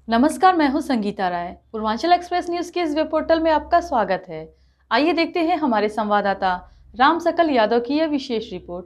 नमस्कार, मैं हूं संगीता राय। पूर्वांचल एक्सप्रेस न्यूज के इस वेब पोर्टल में आपका स्वागत है। आइए देखते हैं हमारे संवाददाता राम सकल यादव की यह विशेष रिपोर्ट।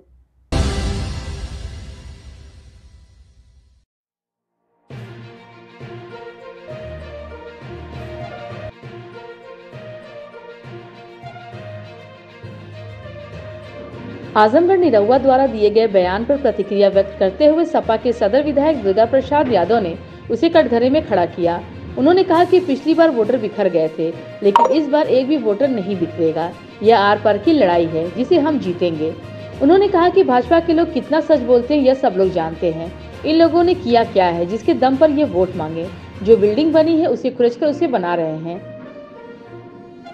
आजमगढ़ निरहुआ द्वारा दिए गए बयान पर प्रतिक्रिया व्यक्त करते हुए सपा के सदर विधायक दुर्गा प्रसाद यादव ने उसे कटघरे में खड़ा किया। उन्होंने कहा कि पिछली बार वोटर बिखर गए थे, लेकिन इस बार एक भी वोटर नहीं बिखरेगा। यह आर पार की लड़ाई है जिसे हम जीतेंगे। उन्होंने कहा कि भाजपा के लोग कितना सच बोलते हैं यह सब लोग जानते हैं। इन लोगों ने किया क्या है जिसके दम पर ये वोट मांगे। जो बिल्डिंग बनी है उसे खुरचकर उसे बना रहे हैं।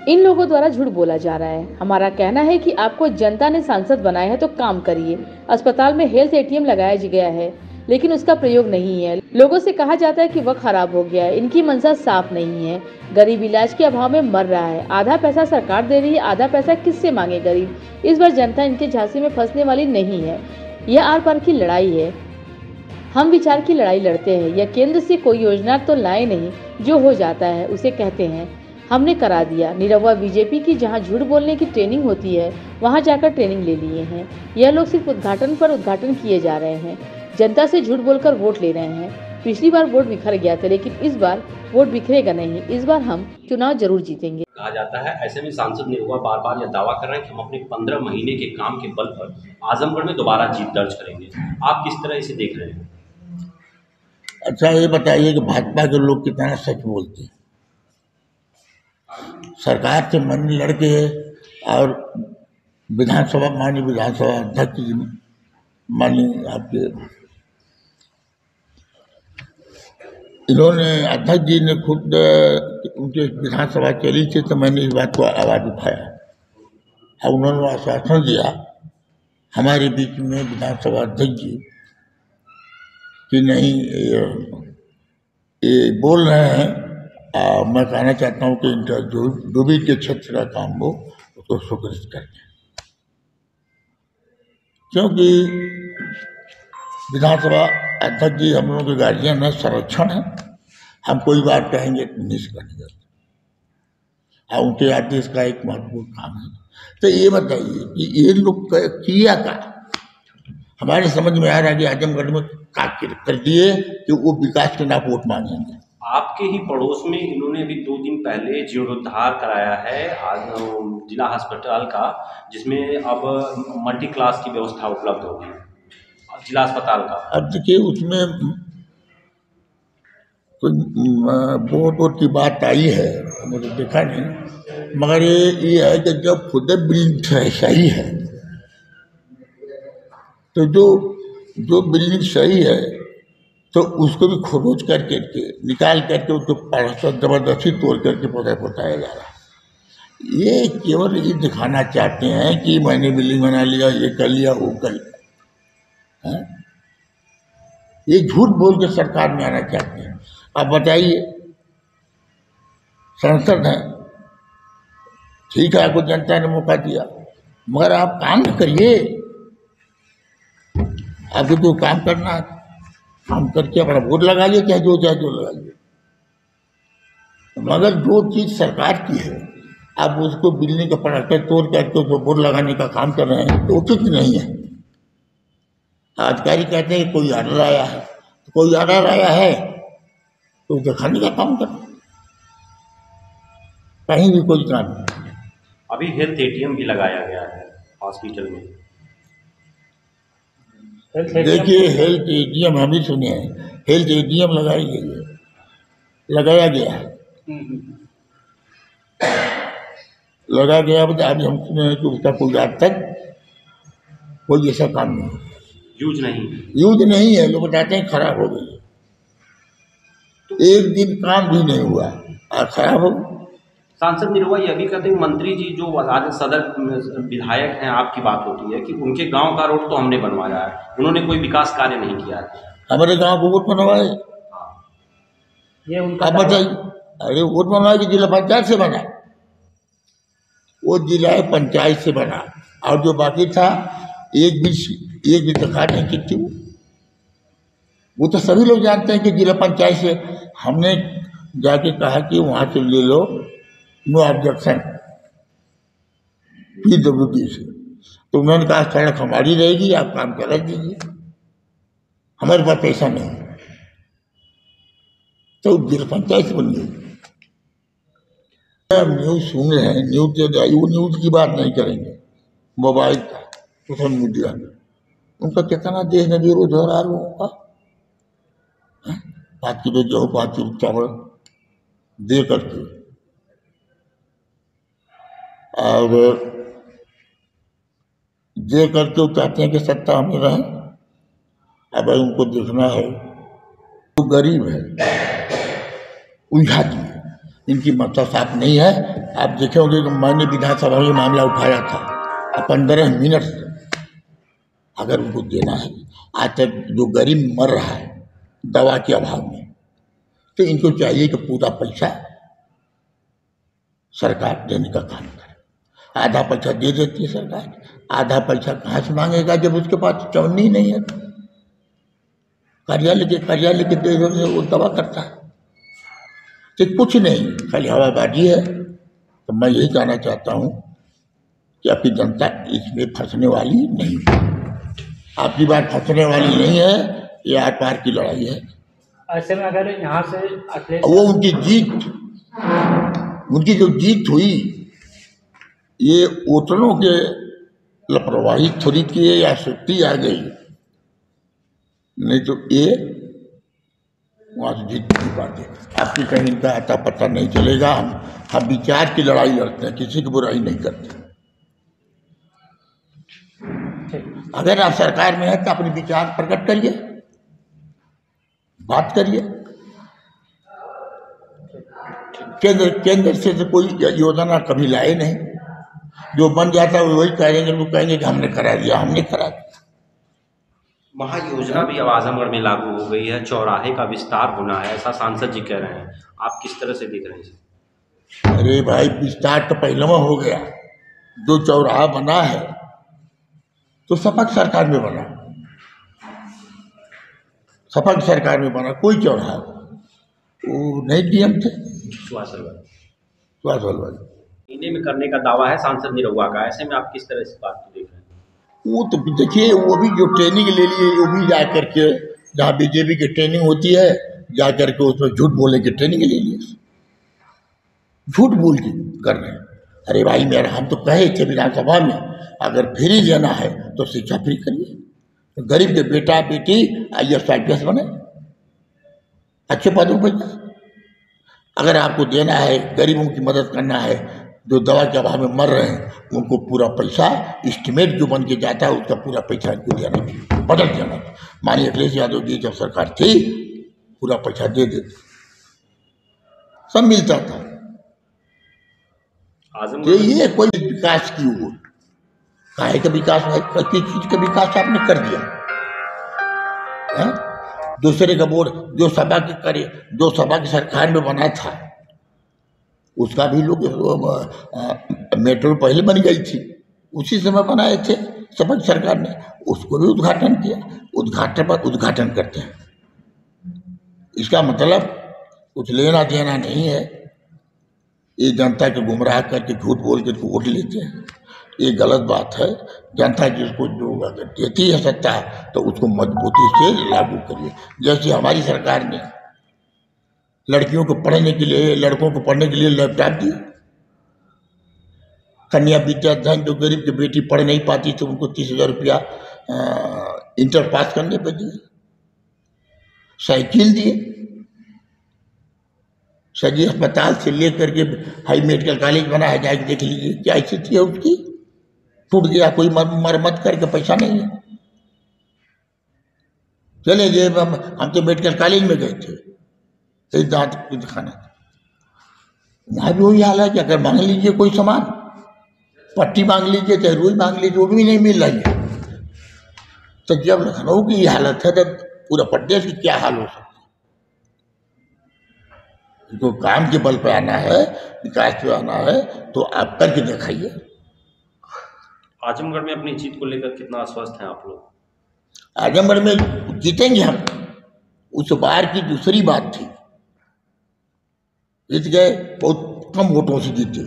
इन लोगों द्वारा झूठ बोला जा रहा है। हमारा कहना है कि आपको जनता ने सांसद बनाया है तो काम करिए। अस्पताल में हेल्थ एटीएम लगाया गया है, लेकिन उसका प्रयोग नहीं है। लोगों से कहा जाता है कि वह खराब हो गया है। इनकी मंशा साफ नहीं है। गरीब इलाज के अभाव में मर रहा है। आधा पैसा सरकार दे रही है, आधा पैसा किससे मांगे गरीब। इस बार जनता इनके झांसे में फंसने वाली नहीं है। यह आर पार की लड़ाई है। हम विचार की लड़ाई लड़ते हैं। यह केंद्र से कोई योजना तो लाए नहीं, जो हो जाता है उसे कहते हैं हमने करा दिया। निरहुआ बीजेपी की जहां झूठ बोलने की ट्रेनिंग होती है वहां जाकर ट्रेनिंग ले लिए हैं। यह लोग सिर्फ उद्घाटन पर उद्घाटन किए जा रहे हैं। जनता से झूठ बोलकर वोट ले रहे हैं। पिछली बार वोट बिखर गया था, लेकिन इस बार वोट बिखरेगा नहीं। इस बार हम चुनाव जरूर जीतेंगे कहा जाता है। ऐसे में सांसद निरहुआ बार बार यह दावा कर रहे हैं कि हम अपने 15 महीने के काम के बल पर आजमगढ़ में दोबारा जीत दर्ज करेंगे। आप किस तरह इसे देख रहे हैं? अच्छा, ये बताइए कि भाजपा के लोग कितना सच बोलते हैं। सरकार से मन लड़के और विधानसभा माननीय विधानसभा अध्यक्ष जी माननीय आपके इन्होंने अध्यक्ष जी ने खुद उनके विधानसभा चली थी तो मैंने इस बात को आवाज़ उठाया और उन्होंने आश्वासन दिया हमारे बीच में विधानसभा अध्यक्ष जी कि नहीं ये बोल रहे हैं। मैं कहना चाहता हूँ कि इनका जो भी के क्षेत्र का काम हो उसको स्वीकृत कर दें, क्योंकि विधानसभा अध्यक्ष जी हम लोगों के गार्जियन है, संरक्षण है। हम कोई बात कहेंगे तो नहीं करेंगे और उनके आदेश का एक महत्वपूर्ण काम है। तो ये बताइए कि ये लोग किया का हमारे समझ में आ रहा है कि आजमगढ़ में का कर दिए कि वो विकास के नाम वोट मांगेंगे। आपके ही पड़ोस में इन्होंने अभी 2 दिन पहले जीर्णोद्धार कराया है जिला अस्पताल का, जिसमें अब मल्टी क्लास की व्यवस्था उपलब्ध होगी जिला अस्पताल का। अब देखिए उसमें कोई वोट की बात आई है, मुझे देखा नहीं, मगर ये है कि जब खुद बिल्डिंग सही है तो जो बिल्डिंग सही है तो उसको भी खरोच करके निकाल करके उसको प्लास्टर जबरदस्ती तोड़ करके पोताया जा रहा है। ये केवल ये दिखाना चाहते हैं कि मैंने बिल्डिंग बना लिया, ये कर लिया, वो कर लिया। ये झूठ बोल के सरकार में आना चाहते हैं। अब बताइए, सांसद हैं, ठीक है, आपको जनता ने मौका दिया, मगर आप काम करिए। आपको तो काम करना है, काम करके अपना वोट लगाइए, चाहे जो लगाइए। मगर जो चीज़ सरकार की है आप उसको बिल्डिंग का प्लास्टर तोड़ करके उसको वोट लगाने का काम कर रहे हैं तो उचित नहीं है। अधिकारी कहते हैं कोई ऑर्डर आया है, तो कोई ऑर्डर आया है तो दिखाने का काम कर, कहीं भी कोई काम नहीं। अभी हेल्थ एटीएम भी लगाया गया है हॉस्पिटल में। देखिए, हेल्थ एटीएम हम ही सुने हैं, हेल्थ एटीएम लगाया गया है। लगा गया आज हम सुने हैं कि उसका कोई आज तक कोई ऐसा काम नहीं, यूज नहीं है। लोग बताते हैं खराब हो गई, एक दिन काम भी नहीं हुआ और खराब हो गई। सांसद निरहुआ ये भी कहते हैं मंत्री जी जो आज सदर विधायक हैं, आपकी बात होती है कि उनके गांव का रोड तो हमने बनवाया है, उन्होंने कोई विकास कार्य नहीं किया है। हमारे गांव को वोट बनवाए, ये उनका आप बताइए। अरे वोट बनवाए कि जिला पंचायत से बना, वो जिला पंचायत से बना और जो बाकी था एक भी दिखा नहीं कि थी। वो तो सभी लोग जानते हैं कि जिला पंचायत से हमने जाके कहा कि वहाँ से ले लो, नो ऑब्जेक्शन PWD से, तो उन्होंने कहा सड़क हमारी रहेगी, आप काम करा दीजिए, हमारे पास पैसा नहीं। तो जिला पंचायत बन गई। न्यूज़ सुन रहे हैं, वो न्यूज़ की बात नहीं करेंगे, मोबाइल का, सोशल मीडिया में उनका कितना देश में विरोध हो रहा है लोगों का। 5 किलो गेहूँ 5 किलो चावल दे करके, और दे करके वो चाहते हैं कि सत्ता हमें रहे। अब उनको देखना है, वो गरीब है, उलझा दिए, इनकी मतलब साफ नहीं है। आप देखे होंगे कि मैंने विधानसभा में मामला उठाया था, 15 मिनट से अगर उनको देना है। आज तक जो गरीब मर रहा है दवा के अभाव में, तो इनको चाहिए कि पूरा पैसा सरकार देने का काम करे। आधा पैसा दे देती है सरकार, आधा पैसा कहाँ से मांगेगा जब उसके पास चवन्नी नहीं है। कार्यालय के दे वो दवा करता है, तो कुछ नहीं, खाली हवाबाजी है। तो मैं यही कहना चाहता हूँ कि आपकी जनता इसमें फंसने वाली नहीं है, आपकी बात फंसने वाली नहीं है। ये आर पार की लड़ाई है। ऐसे में अगर यहाँ से वो उनकी जो जीत हुई, ये वोटरों के लापरवाही थोड़ी की है या शक्ति आ गई, नहीं तो ये वहाँ से जीत नहीं पाते। आपकी कहीं इनका आता पता नहीं चलेगा। हम विचार की लड़ाई लड़ते हैं, किसी की बुराई नहीं करते। अगर आप सरकार में है तो अपने विचार प्रकट करिए, बात करिए। केंद्र से तो कोई योजना कभी लाए नहीं, जो बन जाता है वही कहेंगे, वो कहेंगे कि हमने करा दिया, हमने करा दिया। महायोजना भी अब आजमगढ़ में लागू हो गई है, चौराहे का विस्तार होना है, ऐसा सांसद जी कह रहे हैं। आप किस तरह से देख रहे हैं इसे? अरे भाई, विस्तार तो पहले में हो गया। जो चौराहा बना है तो सपक सरकार में बना, सपक सरकार में बना। कोई चौराहा वो नहीं डीएम थे, सुभाष वाली महीने में करने का दावा है सांसद निरहुआ का। ऐसे में आप किस तरह से बात को देख रहे हैं? वो तो देखिए, वो भी जो ट्रेनिंग ले लिए, वो भी जा करके जहाँ बीजेपी की ट्रेनिंग होती है जा करके उसमें झूठ बोलने की ट्रेनिंग ले लिए, झूठ बोल के कर रहे हैं। अरे भाई मेरा, हम तो कहे थे विधानसभा में अगर फ्री देना है तो शिक्षा फ्री करिए, तो गरीब के बेटा बेटी IAS IPS बने, अच्छे पदों पर जाए। अगर आपको देना है, गरीबों की मदद करना है, जो दवा के अभाव में मर रहे हैं, उनको पूरा पैसा एस्टिमेट जो बन के जाता है उसका पूरा पैसा इनको देना चाहिए, बदल देना। माननीय अखिलेश यादव जी जब सरकार थी पूरा पैसा दे देते, सब मिलता था। तो ये कोई विकास की ओर, काहे का विकास है? किसी चीज का विकास आपने कर दिया है? दूसरे का बोर्ड जो सभा के करे, जो सभा की सरकार में बना था उसका भी लोग, मेट्रो पहले बन गई थी, उसी समय बनाए थे सभा की सरकार ने, उसको भी उद्घाटन किया। उद्घाटन पर उद्घाटन करते हैं, इसका मतलब कुछ लेना देना नहीं है। ये जनता को गुमराह करके झूठ बोल के वोट लेते हैं, ये गलत बात है। जनता जिसको जो अगर देती है सत्ता तो उसको मजबूती से लागू करिए। जैसे हमारी सरकार ने लड़कियों को पढ़ने के लिए, लड़कों को पढ़ने के लिए लैपटॉप दिए, कन्या विद्या धन, जो गरीब की बेटी पढ़ नहीं पाती तो उनको 30,000 रुपया इंटर पास करने पर दिए, साइकिल दिए, सजी अस्पताल से लेकर के हाई मेडिकल कॉलेज बना है, जाके देख लीजिए क्या स्थिति है उसकी। टूट गया, कोई मरम्मत करके पैसा नहीं है। चले गए, हम तो मेडिकल कॉलेज में गए थे, दांत को दिखाना, वहाँ भी वही हाल है कि अगर मांग लीजिए कोई सामान, पट्टी मांग लीजिए चाहे रुई मांग लीजिए, वो भी नहीं मिल रही है। तो जब लखनऊ की ये हालत है तो पूरा प्रदेश की क्या हाल हो सकता है? तो काम के बल पे आना है, विकास पे आना है, तो आप करके दिखाइए। आजमगढ़ में अपनी जीत को लेकर कितना आश्वस्त हैं आप लोग? आजमगढ़ में जीतेंगे हम, उस बार की दूसरी बात थी, जीत गए, बहुत कम वोटों से जीते।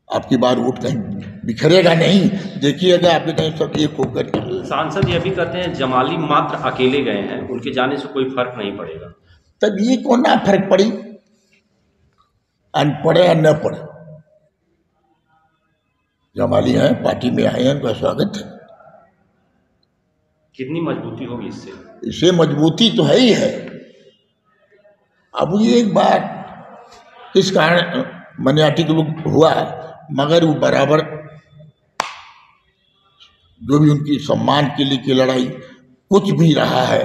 आपकी बार वोट कहीं बिखरेगा नहीं, देखिएगा आपके कहीं सब एक होकर के। सांसद ये भी कहते हैं जमाली मात्र अकेले गए हैं, उनके जाने से कोई फर्क नहीं पड़ेगा। तब ये कौन ना फर्क पड़ी, अनपढ़े या न पढ़े, जमाली हैं, पार्टी में आए हैं, उनका स्वागत है। कितनी मजबूती होगी इससे? इससे मजबूती तो है ही है। अब ये एक बात किस कारण मनियाटी के लोग हुआ, मगर वो बराबर जो भी उनकी सम्मान के लिए की लड़ाई कुछ भी रहा है,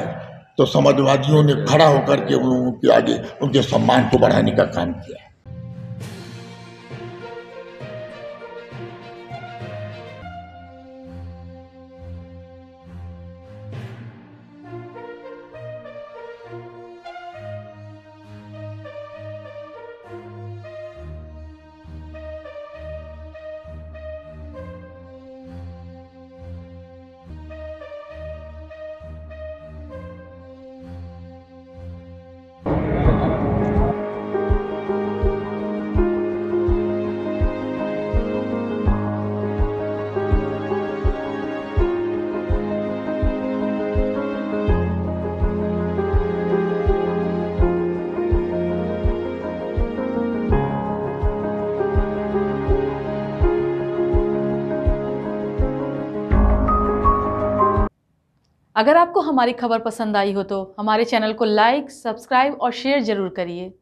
तो समाजवादियों ने खड़ा होकर के उन लोगों के आगे उनके सम्मान को बढ़ाने का काम किया। अगर आपको हमारी खबर पसंद आई हो तो हमारे चैनल को लाइक, सब्सक्राइब और शेयर जरूर करिए।